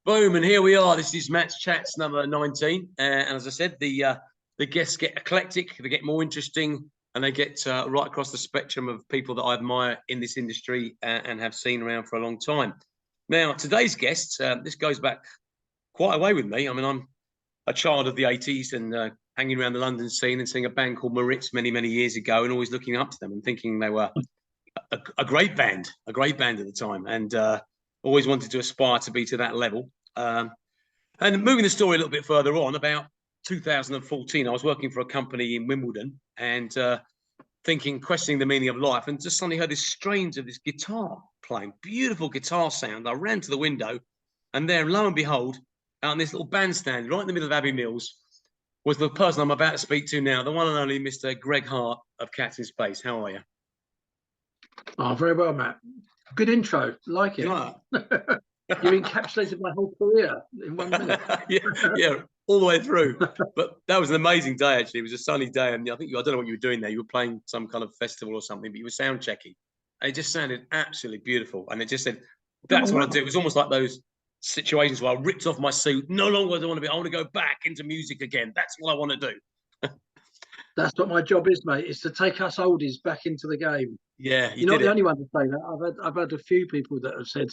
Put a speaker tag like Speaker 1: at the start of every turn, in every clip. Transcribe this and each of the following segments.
Speaker 1: Boom, and here we are. This is Matt's Chats number 19. And as I said, the guests get eclectic, they get more interesting, and they get right across the spectrum of people that I admire in this industry and have seen around for a long time. Now, today's guest, this goes back quite a way with me. I mean, I'm a child of the 80s and hanging around the London scene and seeing a band called Maritz many, many years ago and always looking up to them and thinking they were a great band at the time, and always wanted to aspire to be to that level. And moving the story a little bit further on, about 2014, I was working for a company in Wimbledon and questioning the meaning of life, and just suddenly heard this strains of this guitar playing, beautiful guitar sound. I ran to the window, and there, lo and behold, out on this little bandstand right in the middle of Abbey Mills, was the person I'm about to speak to now, the one and only Mr. Greg Hart of Cats in Space. How are you?
Speaker 2: Oh, very well, Matt. Good intro. Like it. You encapsulated my whole career in 1 minute.
Speaker 1: yeah, all the way through. But that was an amazing day, actually. It was a sunny day, and I think I don't know what you were doing there. You were playing some kind of festival or something, but you were sound checking. And it just sounded absolutely beautiful. And it just said, that's what I do. It was almost like those situations where I ripped off my suit. No longer do I want to be. I want to go back into music again. That's what I want to do.
Speaker 2: That's what my job is, mate, is to take us oldies back into the game.
Speaker 1: Yeah,
Speaker 2: you're not the only one to say that. I've had a few people that have said,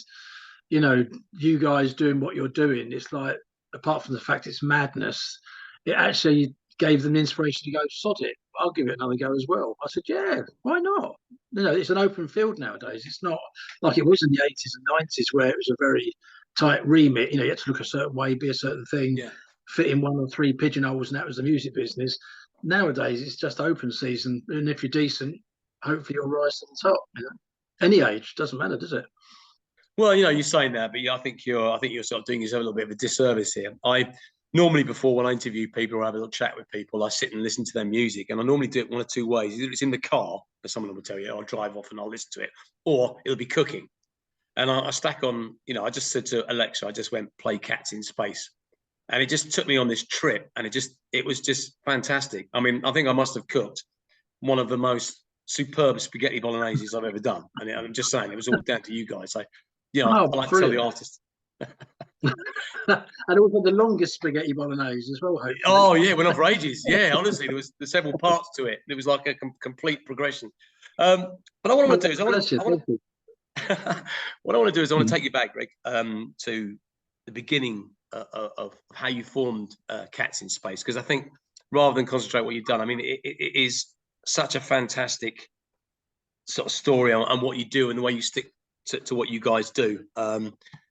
Speaker 2: you know, you guys doing what you're doing, it's like, apart from the fact it's madness, it actually gave them inspiration to go, sod it, I'll give it another go as well. I said, yeah, why not? You know, it's an open field nowadays. It's not like it was in the 80s and 90s where it was a very tight remit. You know, you had to look a certain way, be a certain thing, fit in 1 or 3 pigeonholes, and that was the music business. Nowadays, it's just open season, and if you're decent, hopefully you'll rise to the top. You know? Any age, doesn't matter, does it?
Speaker 1: Well, you know, you're saying that, but I think you're sort of doing yourself a little bit of a disservice here. I normally, before, when I interview people or have a little chat with people, I sit and listen to their music, and I normally do it one of 2 ways. Either it's in the car, as someone will tell you, I'll drive off and I'll listen to it, or it'll be cooking. And I stack on, you know, I just said to Alexa, I just went, play Cats in Space. And it just took me on this trip, and it was just fantastic. I mean, I think I must have cooked one of the most superb spaghetti bologneses I've ever done. And I'm just saying, it was all down to you guys. So, you know, I like to tell the artist.
Speaker 2: And also the longest spaghetti bolognese as well, hopefully.
Speaker 1: Oh, yeah, went on for ages. Yeah, honestly, there's several parts to it. It was like a complete progression. But what I want to do is I want to take you back, Greg, to the beginning of how you formed Cats in Space, because I think rather than concentrate what you've done, I mean, it is such a fantastic sort of story on what you do and the way you stick to what you guys do.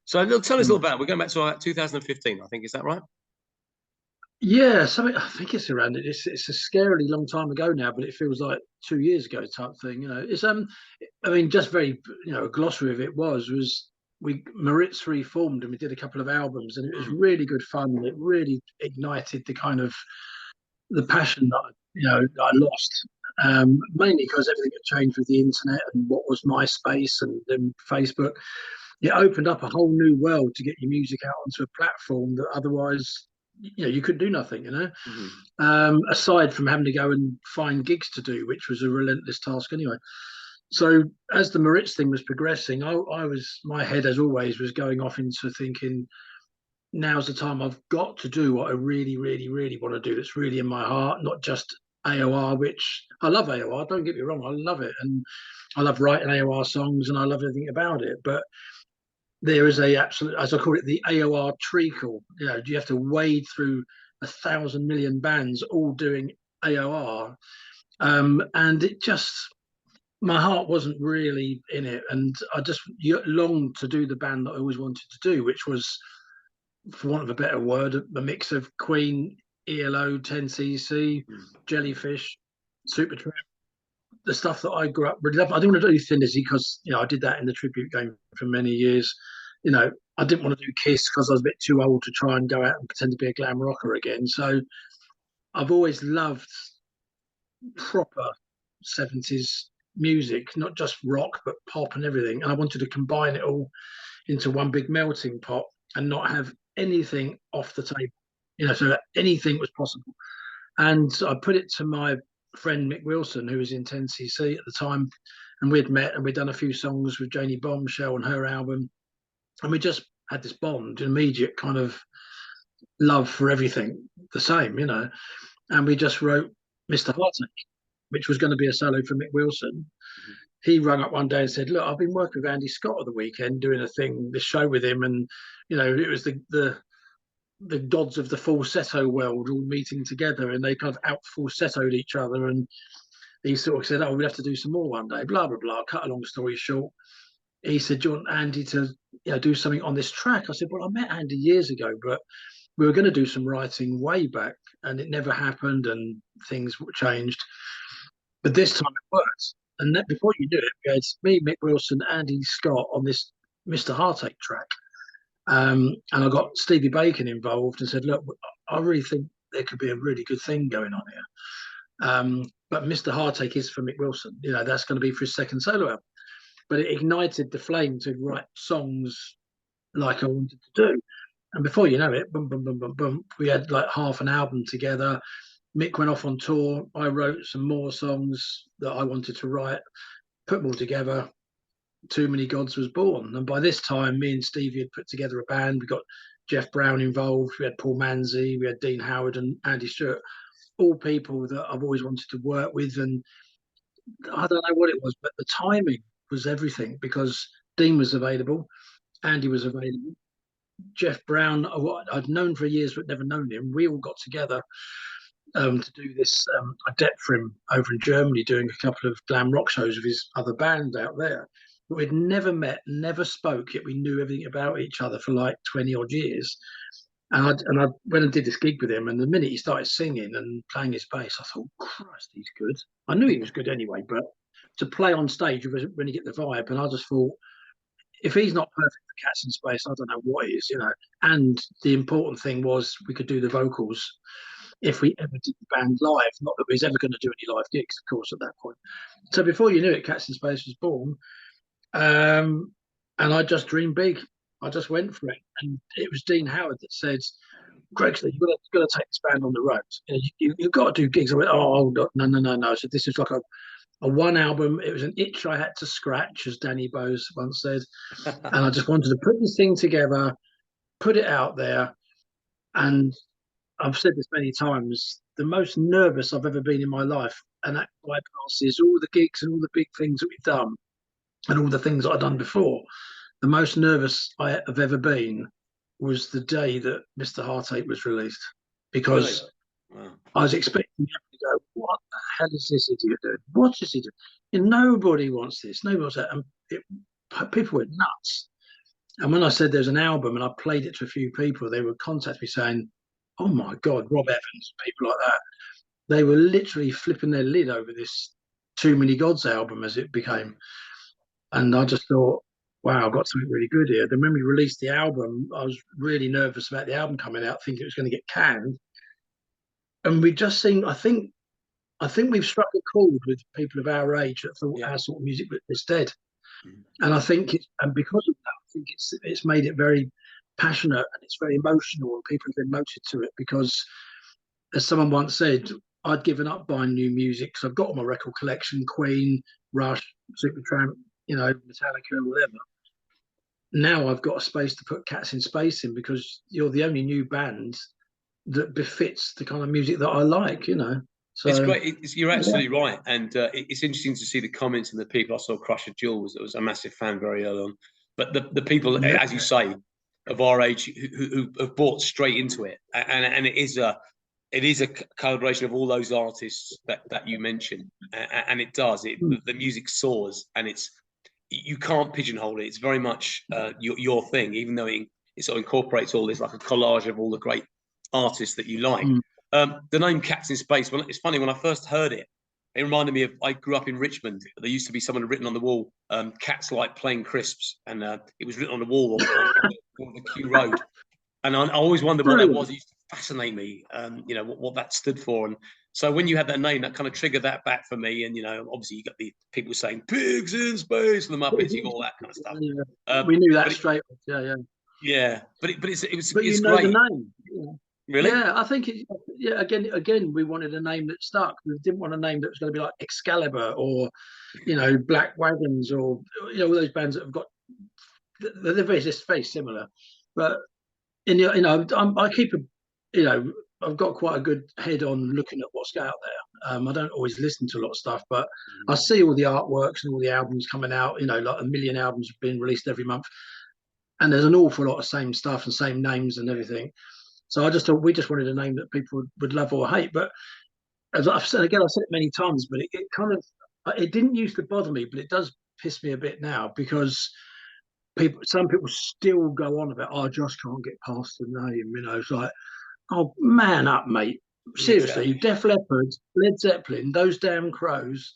Speaker 1: So tell us a little about it. We're going back to 2015, I think. Is that right?
Speaker 2: Yeah, something, I think it's around it. It's a scarily long time ago now, but it feels like 2 years ago type thing. You know, it's I mean, just very, you know, a glossary of it was Maritz reformed and we did a couple of albums, and it was really good fun. It really ignited the kind of the passion that I lost, mainly because everything had changed with the internet and what was MySpace and then Facebook. It opened up a whole new world to get your music out onto a platform that otherwise, you know, you could do nothing, you know, aside from having to go and find gigs to do, which was a relentless task anyway. So as the Maritz thing was progressing, my head, as always, was going off into thinking, now's the time. I've got to do what I really, really, really want to do. That's really in my heart, not just AOR, which I love AOR. Don't get me wrong, I love it, and I love writing AOR songs, and I love everything about it. But there is a absolute, as I call it, the AOR treacle. You know, you have to wade through 1,000 million bands all doing AOR, and it just, my heart wasn't really in it, and I just longed to do the band that I always wanted to do, which was, for want of a better word, a mix of Queen, ELO, 10cc, Jellyfish, Supertramp, the stuff that I grew up really loving. I didn't want to do Thin Lizzy because, you know, I did that in the tribute game for many years. You know, I didn't want to do Kiss because I was a bit too old to try and go out and pretend to be a glam rocker again. So I've always loved proper 70s music, not just rock, but pop and everything. And I wanted to combine it all into one big melting pot and not have anything off the table, you know, so that anything was possible. And I put it to my friend Mick Wilson, who was in 10cc at the time, and we'd met and we'd done a few songs with Janie Bombshell on her album, and we just had this bond, an immediate kind of love for everything the same, you know. And we just wrote Mr. Heartache, which was going to be a solo for Mick Wilson. He rang up one day and said, "Look, I've been working with Andy Scott at the weekend doing this show with him, and you know, it was the gods of the falsetto world all meeting together, and they kind of out falsettoed each other." And he sort of said, "Oh, we have to do some more one day." Blah blah blah. Cut a long story short, he said, "Do you want Andy to, do something on this track?" I said, "Well, I met Andy years ago, but we were going to do some writing way back, and it never happened, and things changed. But this time it worked." And that, before you knew it, we had me, Mick Wilson, Andy Scott on this Mr. Heartache track. And I got Stevie Bacon involved and said, "Look, I really think there could be a really good thing going on here." But Mr. Heartache is for Mick Wilson. That's going to be for his second solo album. But it ignited the flame to write songs like I wanted to do. And before you know it, boom, boom, boom, boom, boom, we had like half an album together. Mick went off on tour. I wrote some more songs that I wanted to write, put them all together. Too Many Gods was born. And by this time, me and Stevie had put together a band. We got Jeff Brown involved. We had Paul Manzi. We had Dean Howard and Andy Stewart, all people that I've always wanted to work with. And I don't know what it was, but the timing was everything, because Dean was available, Andy was available. Jeff Brown, I'd known for years but never known him. We all got together to do this a debt for him over in Germany, doing a couple of glam rock shows with his other band out there. But we'd never met, never spoke, yet we knew everything about each other for like 20 odd years. And I went and did this gig with him, and the minute he started singing and playing his bass, I thought, Christ, he's good. I knew he was good anyway, but to play on stage when you get the vibe, and I just thought, if he's not perfect for Cats in Space, I don't know what is. And the important thing was we could do the vocals if we ever did the band live. Not that we was ever going to do any live gigs, of course, at that point. So before you knew it, Cats in Space was born. And I just dreamed big. I just went for it. And it was Dean Howard that said, "Greg, you've got to take this band on the road. You've got to do gigs." I went, "Oh, no." I said, "This is like a one album. It was an itch I had to scratch," as Danny Bowes once said. And I just wanted to put this thing together, put it out there. And I've said this many times, the most nervous I've ever been in my life, and that bypasses all the gigs and all the big things that we've done and all the things that I've done before. The most nervous I have ever been was the day that Mr. Heartache was released, because really? Wow. I was expecting him to go, "What the hell is this idiot doing? What is he doing? And nobody wants this. Nobody wants that." And people went nuts. And when I said there's an album and I played it to a few people, they would contact me saying, "Oh my God, Rob Evans," people like that. They were literally flipping their lid over this Too Many Gods album, as it became. And I just thought, wow, I've got something really good here. Then when we released the album, I was really nervous about the album coming out, thinking it was going to get canned. And we just seemed, I think we've struck a chord with people of our age that thought our sort of music was dead. And I think because of that, I think it's made it very passionate and it's very emotional, and people have been motivated to it, because, as someone once said, I'd given up buying new music because I've got on my record collection Queen, Rush, Supertramp, Metallica, whatever. Now I've got a space to put Cats in Space in, because you're the only new band that befits the kind of music that I like. So
Speaker 1: it's great. You're absolutely right, and it's interesting to see the comments and the people. I saw Crusher Jules, that was a massive fan very early on, but the people, as you say, of our age who have bought straight into it, and it is a calibration of all those artists that you mentioned, and it does. The music soars, and you can't pigeonhole it. It's very much your thing, even though it sort of incorporates all this, like a collage of all the great artists that you like. The name Cats in Space, well, it's funny, when I first heard it, it reminded me of, I grew up in Richmond. There used to be someone written on the wall, "Cats like plain crisps," and it was written on the wall on the Kew Road. And I always wondered what that was. It used to fascinate me, what that stood for. And so when you had that name, that kind of triggered that back for me. And, obviously you got the people saying "Pigs in Space" and the Muppets, you got all that kind of stuff.
Speaker 2: Yeah. We knew that straight.
Speaker 1: Yeah. But it was
Speaker 2: great.
Speaker 1: The
Speaker 2: name.
Speaker 1: Yeah. Really?
Speaker 2: Yeah, I think again, we wanted a name that stuck. We didn't want a name that was going to be like Excalibur or, Black Wagons, or all those bands that have got, they're very similar. But I keep a, I've got quite a good head on looking at what's out there. I don't always listen to a lot of stuff, but I see all the artworks and all the albums coming out. Like a million albums being released every month, and there's an awful lot of same stuff and same names and everything. So I just thought we just wanted a name that people would love or hate. But as I've said again, I've said it many times, but it kind of it didn't used to bother me, but it does piss me a bit now because some people still go on about, oh, I just can't get past the name. It's like, oh, man up, mate. Seriously,
Speaker 1: Exactly.
Speaker 2: Def Leppard, Led Zeppelin, those damn Crows.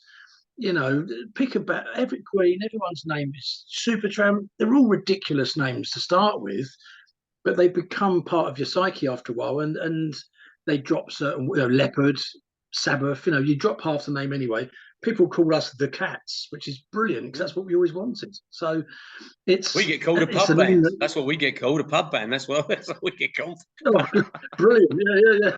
Speaker 2: Pick about every Queen. Everyone's name is Supertramp. They're all ridiculous names to start with, but they become part of your psyche after a while, and they drop certain, Leopard, Sabbath. You drop half the name anyway. People call us the Cats, which is brilliant because that's what we always wanted. So
Speaker 1: we get called a pub band. That's what we get called, a pub band. That's what we get called.
Speaker 2: Oh, brilliant. Yeah.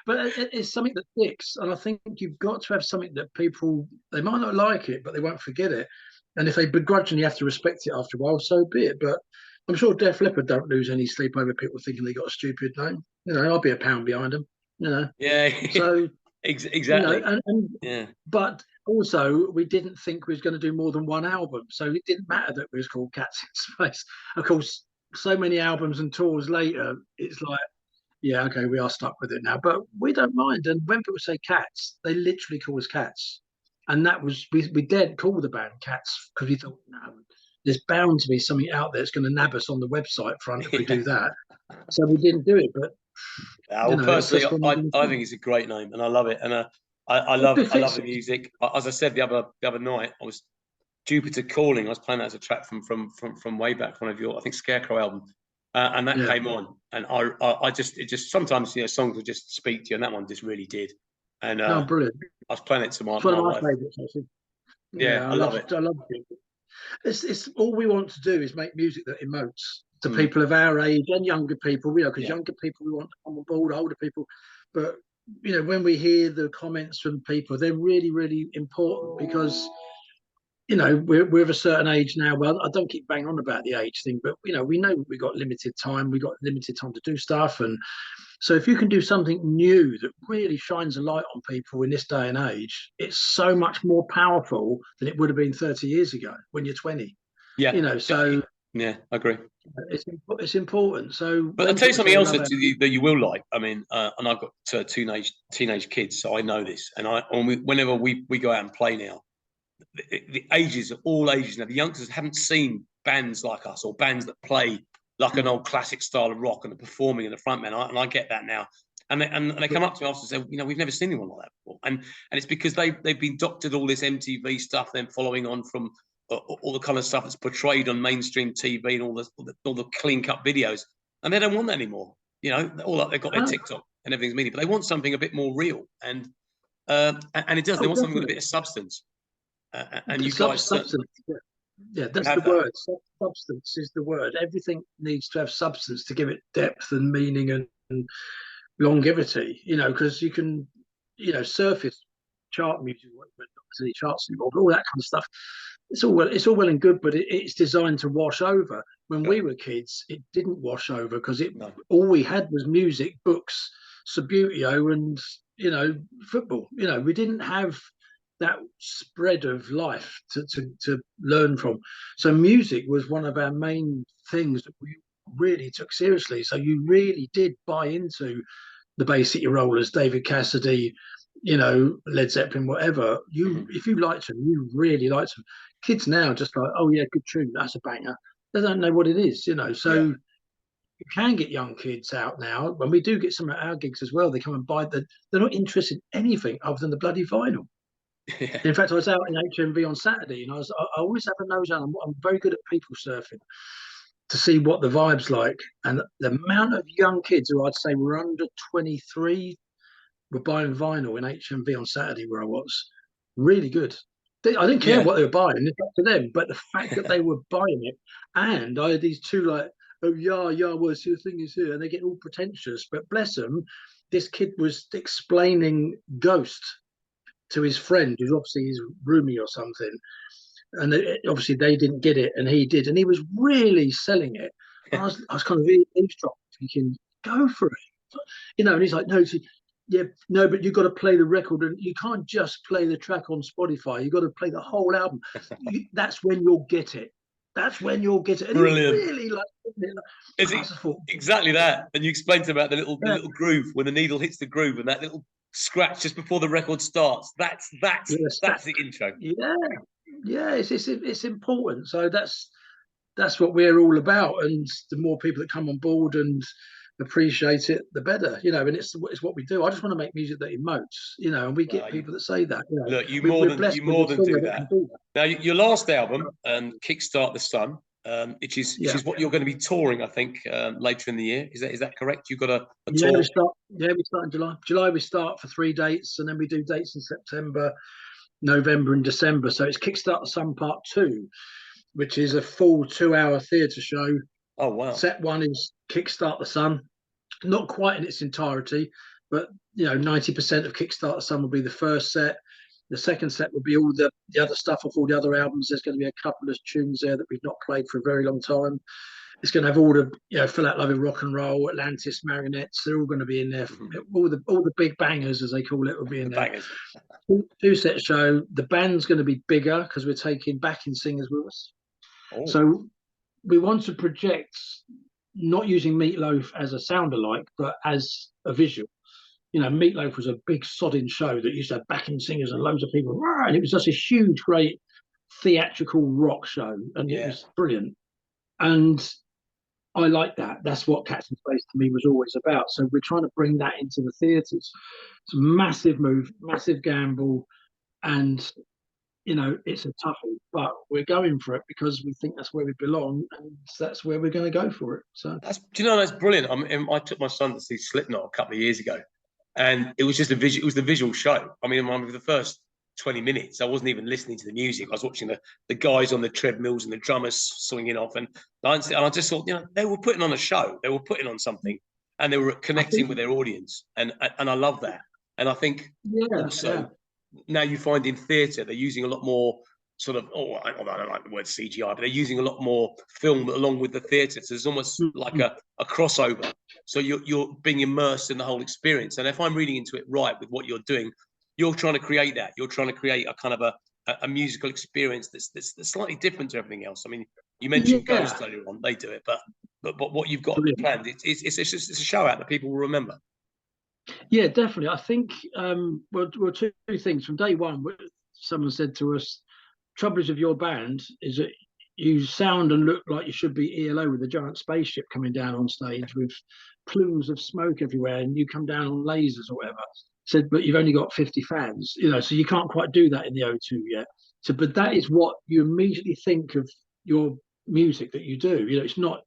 Speaker 2: But it's something that sticks. And I think you've got to have something that people, they might not like it, but they won't forget it. And if they begrudgingly have to respect it after a while, so be it. But I'm sure Def Leppard don't lose any sleep over people thinking they got a stupid name. I'll be a pound behind them,
Speaker 1: Yeah.
Speaker 2: So,
Speaker 1: exactly.
Speaker 2: Yeah. But also, we didn't think we was going to do more than one album. So it didn't matter that we was called Cats in Space. Of course, so many albums and tours later, it's like, yeah, okay, we are stuck with it now. But we don't mind. And when people say Cats, they literally call us Cats. And that was, we dared call the band Cats because we thought, no, there's bound to be something out there that's going to nab us on the website front if we do that. So we didn't do it. But
Speaker 1: well, personally, I think it's a great name and I love it. And I love the music. As I said the other night, I was Jupiter Calling. I was playing that as a track from way back, one of your, I think, Scarecrow album, and that came on. And I just sometimes songs will just speak to you, and that one just really did. And
Speaker 2: brilliant.
Speaker 1: I was playing it to my
Speaker 2: one of my
Speaker 1: wife.
Speaker 2: favorites, actually.
Speaker 1: Yeah, I love it.
Speaker 2: I love it. It's all we want to do is make music that emotes to people of our age and younger people. Because younger people we want to come on board, older people, but when we hear the comments from people, they're really, really important because we're of a certain age now. Well, I don't keep banging on about the age thing, but we know we got limited time. We got limited time to do stuff, and so if you can do something new that really shines a light on people in this day and age, it's so much more powerful than it would have been 30 years ago when you're 20.
Speaker 1: Yeah,
Speaker 2: so
Speaker 1: yeah, I agree.
Speaker 2: It's important. So,
Speaker 1: but I'll tell you something else that you will like. I mean, and I've got teenage kids, so I know this. And whenever we go out and play now, the ages of all ages now, the youngsters haven't seen bands like us or bands that play like an old classic style of rock and are performing in the front, man. And I get that now. And they come up to me after and say, we've never seen anyone like that before. And it's because they've been doctored all this MTV stuff, then following on from all the kind of stuff that's portrayed on mainstream TV and all the clean cut videos, and they don't want that anymore. They've got their TikTok and everything's media, but they want something a bit more real, and it does. They want something with a bit of substance. And you guys,
Speaker 2: substance. Yeah, that's the word. Substance is the word. Everything needs to have substance to give it depth and meaning and longevity. Because you can, surface chart music, but not any charts anymore, but all that kind of stuff. It's all well and good, but it's designed to wash over. When we were kids, it didn't wash over because all we had was music, books, Subbuteo, and football. We didn't have that spread of life to learn from. So music was one of our main things that we really took seriously. So you really did buy into the Bay City Rollers, David Cassidy, Led Zeppelin, whatever. If you liked them, you really liked them. Kids now just like, oh yeah, good tune, that's a banger. They don't know what it is, So you can get young kids out now. When we do get some of our gigs as well, they come and buy they're not interested in anything other than the bloody vinyl. Yeah. In fact, I was out in HMV on Saturday, and I always have a nose down. I'm very good at people surfing to see what the vibe's like, and the amount of young kids who I'd say were under 23 were buying vinyl in HMV on Saturday where I was. Really good. I didn't care what they were buying, it's up to them, but the fact that they were buying it, and I had these two like, oh yeah, well, see, the thing is here, and they get all pretentious, but bless them, this kid was explaining Ghost to his friend, who's obviously his roomie or something, and obviously they didn't get it, and he did, and he was really selling it. I was kind of eavesdropping, thinking, go for it. You know, and he's like, no, yeah, no, but you've got to play the record, and you can't just play the track on Spotify. You've got to play the whole album. That's when you'll get it. That's when you'll get it. And
Speaker 1: Brilliant.
Speaker 2: he really like,
Speaker 1: Is it exactly that? And you explained about the little groove when the needle hits the groove and that little scratch just before the record starts. That's the intro.
Speaker 2: Yeah, it's important. So that's what we're all about, and the more people that come on board and appreciate it, the better, you know. And it's what we do. I just want to make music that emotes, you know, and we get people that say that. You know,
Speaker 1: look, you more than do that. Now, your last album, Kickstart the Sun, which is what you're going to be touring, I think, later in the year. Is that correct? You've got a tour.
Speaker 2: We start in July. July we start for 3 dates, and then we do dates in September, November, and December. So it's Kickstart the Sun Part 2, which is a full 2-hour theatre show.
Speaker 1: Oh wow!
Speaker 2: Set 1 is Kickstart the Sun, not quite in its entirety, but 90% of Kickstart the Sun will be the first set. The second set will be all the other stuff off all the other albums. There's going to be a couple of tunes there that we've not played for a very long time. It's going to have all the Fill Out Loving Rock and Roll, Atlantis, Marionettes. They're all going to be in there. All the big bangers, as they call it, will be in there. 2-set show. The band's going to be bigger because we're taking backing singers with us. Oh. So we want to project, not using Meatloaf as a sound alike, but as a visual. You know, Meatloaf was a big sodding show that used to have backing singers and loads of people, and it was just a huge, great theatrical rock show, and it was brilliant. And I like that. That's what Cats in Space to me was always about. So we're trying to bring that into the theatres. It's a massive move, massive gamble, and it's a toughie, but we're going for it because we think that's where we belong, and that's where we're going to go for it. So
Speaker 1: that's brilliant. I took my son to see Slipknot a couple of years ago, and it was just it was the visual show. I mean, for the first 20 minutes, I wasn't even listening to the music. I was watching the guys on the treadmills and the drummers swinging off, and I just thought, they were putting on a show. They were putting on something, and they were connecting with their audience, and I love that. And I think now you find in theatre they're using a lot more sort of, I don't like the word CGI, but they're using a lot more film along with the theatre. So there's almost like a crossover. So you're being immersed in the whole experience. And if I'm reading into it right with what you're doing, you're trying to create that. You're trying to create a kind of a musical experience that's slightly different to everything else. I mean, you mentioned Ghost earlier on; they do it, but what you've got planned, it's a show out that people will remember.
Speaker 2: Yeah, definitely. I think well, two things. From day one, someone said to us, trouble is with your band is that you sound and look like you should be ELO with a giant spaceship coming down on stage with plumes of smoke everywhere, and you come down on lasers or whatever. Said, but you've only got 50 fans, so you can't quite do that in the O2 yet. So, but that is what you immediately think of your music that you do. It's not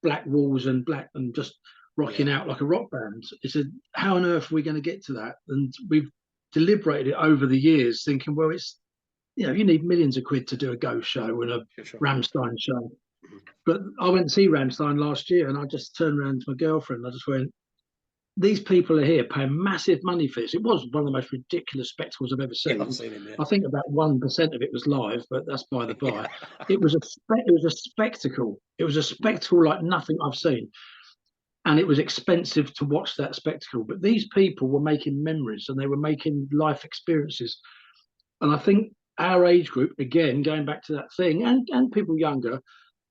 Speaker 2: black walls and just rocking out like a rock band. It's how on earth are we going to get to that? And we've deliberated it over the years, thinking, well, it's you need millions of quid to do a Ghost show and a Rammstein show. But I went to see Rammstein last year, and I just turned around to my girlfriend. I just went, these people are here paying massive money for this. It was one of the most ridiculous spectacles I've ever seen. I think about 1% of it was live, but that's by the by. It was a spectacle. It was a spectacle like nothing I've seen. And it was expensive to watch that spectacle. But these people were making memories, and they were making life experiences. And I think our age group, again, going back to that thing, and people younger,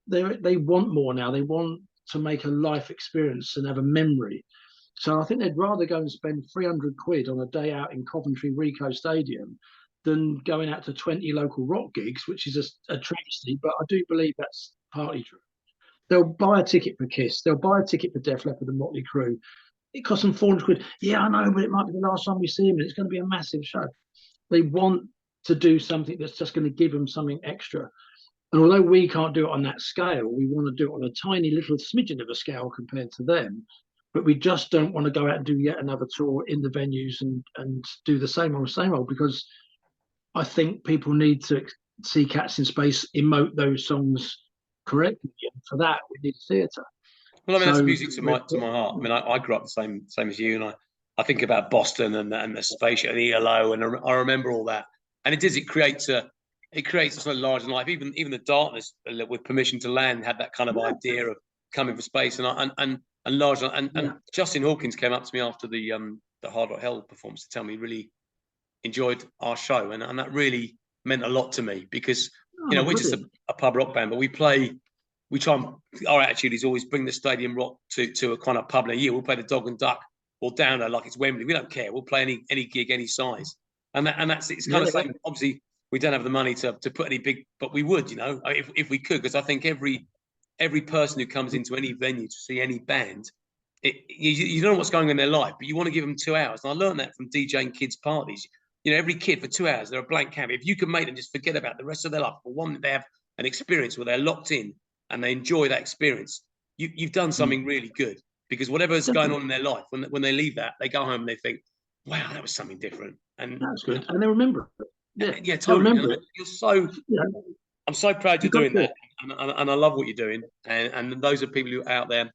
Speaker 2: they want more now. They want to make a life experience and have a memory. So I think they'd rather go and spend 300 quid on a day out in Coventry Ricoh Stadium than going out to 20 local rock gigs, which is a travesty, but I do believe that's partly true. They'll buy a ticket for Kiss. They'll buy a ticket for Def Leppard and Motley Crue. It costs them 400 quid. Yeah, I know, but it might be the last time we see them, and it's going to be a massive show. They want to do something that's just going to give them something extra. And although we can't do it on that scale, we want to do it on a tiny little smidgen of a scale compared to them. But we just don't want to go out and do yet another tour in the venues and do the same old, because I think people need to see Cats in Space emote those songs correctly. And for that, we need a theatre.
Speaker 1: Well, I mean, that's music to my heart. I mean, I grew up the same as you, and I think about Boston and the Spacial and ELO, and I remember all that. And it creates a sort of larger than life. Even the Darkness with Permission to Land had that kind of idea of coming for space, and large, and
Speaker 2: Yeah.
Speaker 1: Justin Hawkins came up to me after the Hard Rock Hell performance to tell me he really enjoyed our show, and that really meant a lot to me, because you know, we're just a pub rock band, but we try and, our attitude is always bring the stadium rock to a kind of pub in a year. We'll play the Dog and Duck or Downer like it's Wembley. We don't care. We'll play any gig, any size, and that's it's kind of saying, obviously we don't have the money to put any big, but we would, you know, if we could, because I think every person who comes into any venue to see any band, you don't know what's going on in their life, but you want to give them 2 hours. And I learned that from DJing kids' parties. You know, every kid for 2 hours, they're a blank canvas. If you can make them just forget about the rest of their life, for one, that they have an experience where they're locked in and they enjoy that experience, you've done something really good. Because whatever's going on in their life, when they leave that, they go home and they think, wow, that was something different. And
Speaker 2: that's good. And they remember it.
Speaker 1: Yeah, totally.
Speaker 2: Remember it.
Speaker 1: You're so, I'm so proud you're doing that. And I love what you're doing. And those are people who are out there.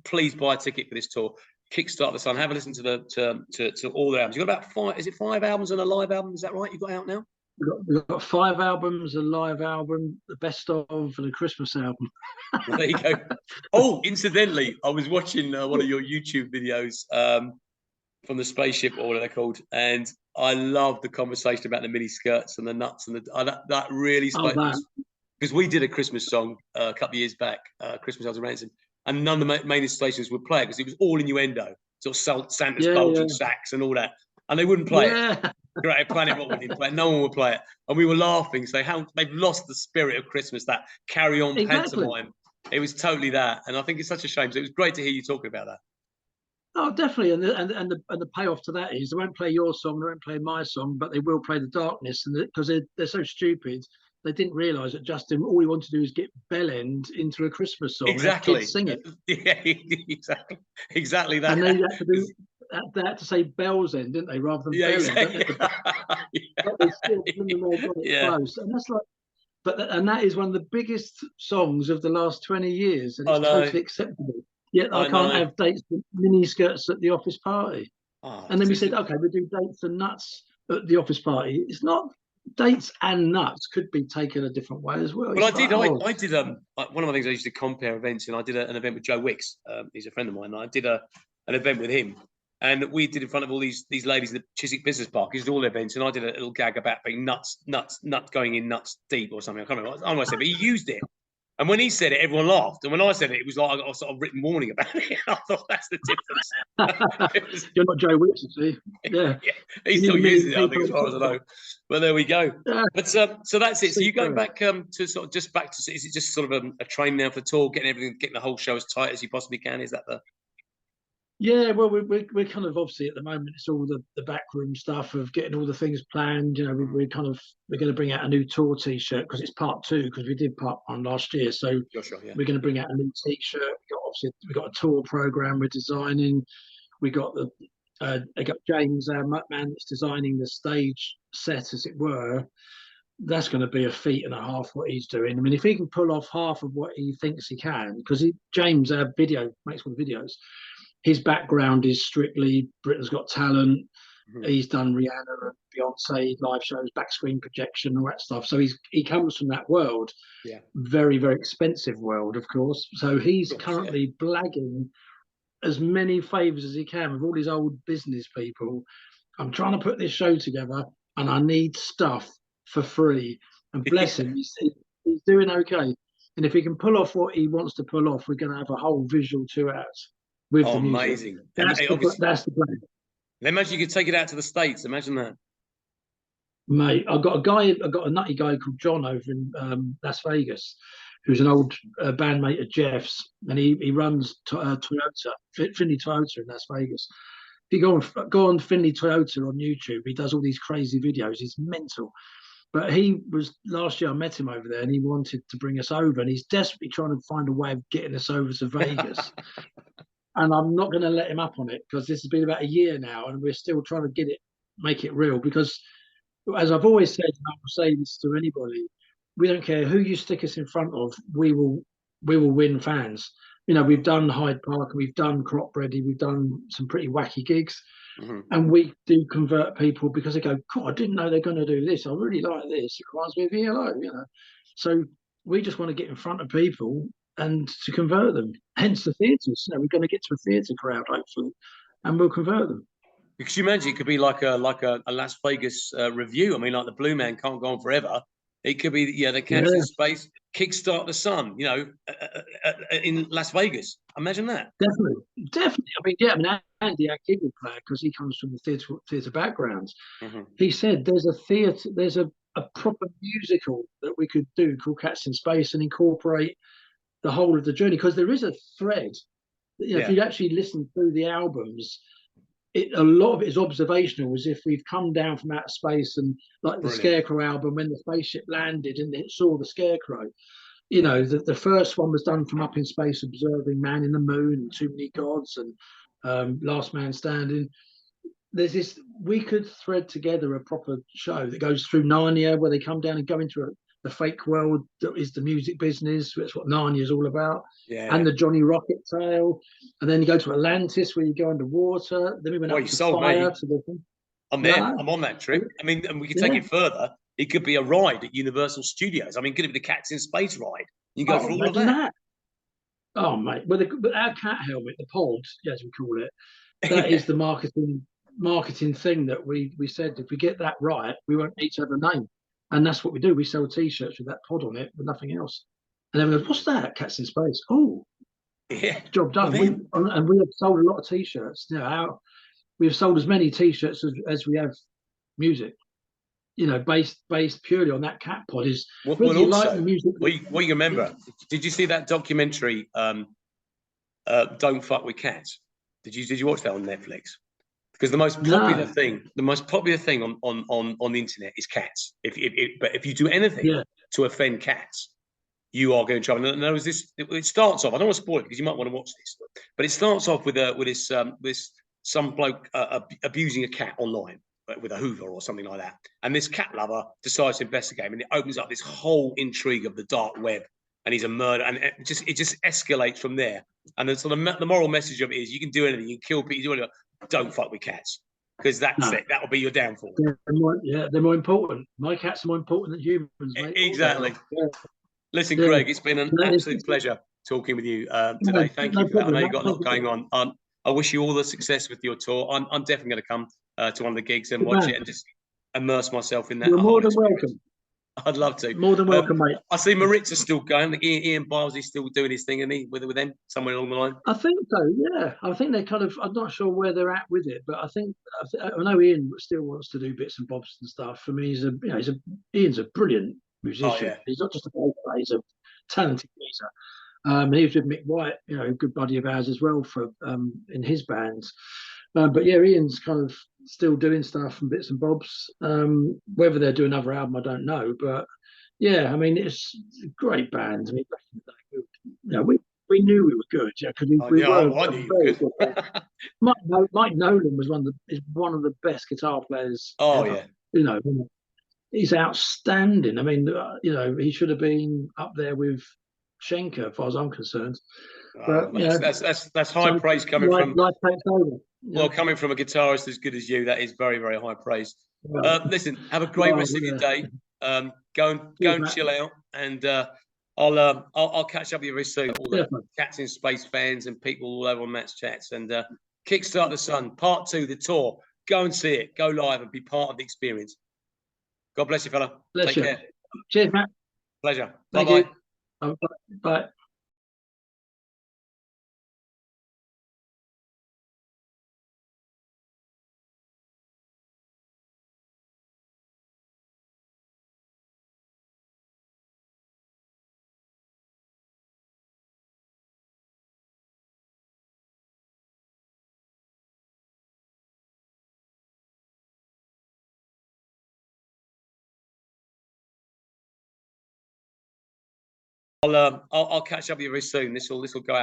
Speaker 1: Please buy a ticket for this tour. Kickstart the Sun. Have a listen to all their albums. You've got about 5, is it 5 albums and a live album? Is that right? You've got out now?
Speaker 2: We've got 5 albums, a live album, the best of, and a Christmas album.
Speaker 1: Well, there you go. Oh, incidentally, I was watching one of your YouTube videos from the spaceship, or what they're called, and I love the conversation about the mini skirts and the nuts and that really spoke, because we did a Christmas song a couple of years back, Christmas Elves of Ransom, and none of the main stations would play it because it was all innuendo, sort of Santa's bulging sacks and all that, and they wouldn't play it. Great Planet Rock didn't play it. No one would play it, and we were laughing. So they've lost the spirit of Christmas, that carry on pantomime. It was totally that, and I think it's such a shame. So it was great to hear you talking about that.
Speaker 2: Oh, definitely, and the payoff to that is they won't play your song, they won't play my song, but they will play The Darkness, and because they're so stupid, they didn't realise that Justin, all he wanted to do is get Bellend into a Christmas song.
Speaker 1: Exactly.
Speaker 2: Kids sing it.
Speaker 1: Yeah, exactly that.
Speaker 2: And they had to do. They had to say Bell's End, didn't they, rather than Bellend?
Speaker 1: Exactly.
Speaker 2: But they still close, and that's like. And that is one of the biggest songs of the last 20 years, and it's totally acceptable. Yet I can't have dates for mini skirts at the office party. And then we said, okay, we'll do dates and nuts at the office party. It's not dates and nuts could be taken a different way as well.
Speaker 1: Well, I did one of the things I used to compare events, and I did an event with Joe Wicks. He's a friend of mine. And I did an event with him, and we did in front of all these ladies at the Chiswick Business Park. He did all the events, and I did a little gag about being nuts going in nuts deep or something. I can't remember what I said, but he used it. And when he said it, everyone laughed. And when I said it, it was like I got sort of written warning about it. I thought that's the difference.
Speaker 2: You're not Joe Wicks, you see. Yeah.
Speaker 1: He still uses it, I think, as far as I know. But there we go. Yeah. But so that's it. So you're going back to sort of just back to, is it just sort of a train now for the tour, getting the whole show as tight as you possibly can? Is that the...
Speaker 2: Yeah, well, we're kind of, obviously at the moment it's all the backroom stuff of getting all the things planned. You know, we're going to bring out a new tour T-shirt because it's part 2, because we did part 1 last year. So we're going to bring out a new T-shirt. We got a tour program we're designing. We got James, our man, that's designing the stage set, as it were. That's going to be a feat and a half what he's doing. I mean, if he can pull off half of what he thinks he can, because James, our makes all the videos. His background is strictly Britain's Got Talent. Mm-hmm. He's done Rihanna and Beyonce live shows, back screen projection, all that stuff. So he comes from that world, very, very expensive world, of course. So he's currently blagging as many favours as he can with all his old business people. I'm trying to put this show together, and I need stuff for free. And bless him, he's doing okay. And if he can pull off what he wants to pull off, we're going to have a whole visual 2 hours.
Speaker 1: Amazing.
Speaker 2: That's the plan.
Speaker 1: Imagine you could take it out to the States. Imagine that.
Speaker 2: Mate, I've got a nutty guy called John over in Las Vegas, who's an old bandmate of Jeff's, and he runs Toyota, Finley Toyota in Las Vegas. If you go on Finley Toyota on YouTube, he does all these crazy videos. He's mental. But last year I met him over there, and he wanted to bring us over, and he's desperately trying to find a way of getting us over to Vegas. And I'm not going to let him up on it, because this has been about a year now, and we're still trying to make it real. Because, as I've always said, and I will say this to anybody, we don't care who you stick us in front of, we will win fans. You know, we've done Hyde Park, we've done Crop Ready, we've done some pretty wacky gigs, and we do convert people because they go, God, I didn't know they're going to do this. I really like this. It reminds me of ELO, you know. So we just want to get in front of people and to convert them. Hence the theatres. You know, we're going to get to a theatre crowd hopefully, and we'll convert them.
Speaker 1: Because you imagine it could be like a Las Vegas review. I mean, like the Blue Man can't go on forever. It could be the Cats in Space, Kickstart the Sun. You know, in Las Vegas. Imagine that.
Speaker 2: Definitely. I mean, yeah. I mean, Andy, our keyboard player, because he comes from the theatre background, he said there's a theatre, there's a proper musical that we could do called Cats in Space and incorporate the whole of the journey, because there is a thread. You know, if you actually listen through the albums, a lot of it is observational, as if we've come down from outer space, and like the Scarecrow album, when the spaceship landed and it saw the Scarecrow. You know, the first one was done from up in space, observing Man in the Moon and Too Many Gods and Last Man Standing. There's this, we could thread together a proper show that goes through Narnia, where they come down and go into the fake world that is the music business. That's what Narnia is all about. And the Johnny Rocket tale. And then you go to Atlantis, where you go underwater. Then we went up to fire.
Speaker 1: I'm there. I'm on that trip. I mean, and we can take it further. It could be a ride at Universal Studios. I mean, could it be the Cats in Space ride? You can go through all of that.
Speaker 2: Oh, mate. With our cat helmet, the pod, as we call it, that is the marketing thing that we said, if we get that right, we won't need to have a name. And that's what we do. We sell T-shirts with that pod on it, but nothing else. And everyone goes, what's that? Cats in Space. Oh, job done. And we have sold a lot of T-shirts. You know, we've sold as many T-shirts as we have music. You know, based purely on that cat pod. Is
Speaker 1: well, also, like the music. What you remember? Did you see that documentary? Don't Fuck with Cats. Did you watch that on Netflix? Because the most popular thing on the internet is cats. But if you do anything to offend cats, you are going to trouble. And there was this. It starts off. I don't want to spoil it because you might want to watch this, but it starts off with this some bloke abusing a cat online with a Hoover or something like that. And this cat lover decides to investigate him, and it opens up this whole intrigue of the dark web. And he's a murderer, and it just escalates from there. And the sort of the moral message of it is: you can do anything, you can kill people, don't fuck with cats, because that's it. That will be your downfall.
Speaker 2: They're more important. My cats are more important than humans, mate.
Speaker 1: Exactly. Listen, Greg, it's been an absolute pleasure talking with you today. Thank you for that. I know you've got a lot going on. I wish you all the success with your tour. I'm definitely going to come to one of the gigs and watch it and just immerse myself in that.
Speaker 2: You're more than welcome.
Speaker 1: I'd love to.
Speaker 2: More than welcome, mate.
Speaker 1: I see Maritz's still going. Ian Barsley's still doing his thing, isn't he? With them somewhere along the line.
Speaker 2: I think so. Yeah, I think they kind of. I'm not sure where they're at with it, but I know Ian still wants to do bits and bobs and stuff. I mean, Ian's a brilliant musician. Oh, yeah. He's not just a bass player; he's a talented geezer. He was with Mick White, a good buddy of ours as well for in his bands. But yeah, Ian's kind of still doing stuff and bits and bobs. Whether they're doing another album, I don't know. But yeah, I mean, it's a great band. I mean, we knew we were good. Yeah, because I knew you were good. Mike Nolan was one of the best guitar players.
Speaker 1: Oh
Speaker 2: ever.
Speaker 1: Yeah.
Speaker 2: He's outstanding. I mean, he should have been up there with Schenker, as far as I'm concerned. But
Speaker 1: that's high praise coming from.
Speaker 2: Life takes over.
Speaker 1: Well, coming from a guitarist as good as you, that is very, very high praise. Listen, have a great rest of your day. Go and chill out, and I'll catch up with you very soon. All the Cats in Space fans and people all over on Matt's chats, and Kickstart the Sun Part 2, the tour. Go and see it. Go live and be part of the experience. God bless you, fella. Take care.
Speaker 2: Cheers, Matt.
Speaker 1: Pleasure. Bye-bye.
Speaker 2: Bye.
Speaker 1: I'll catch up with you very soon. This will go out.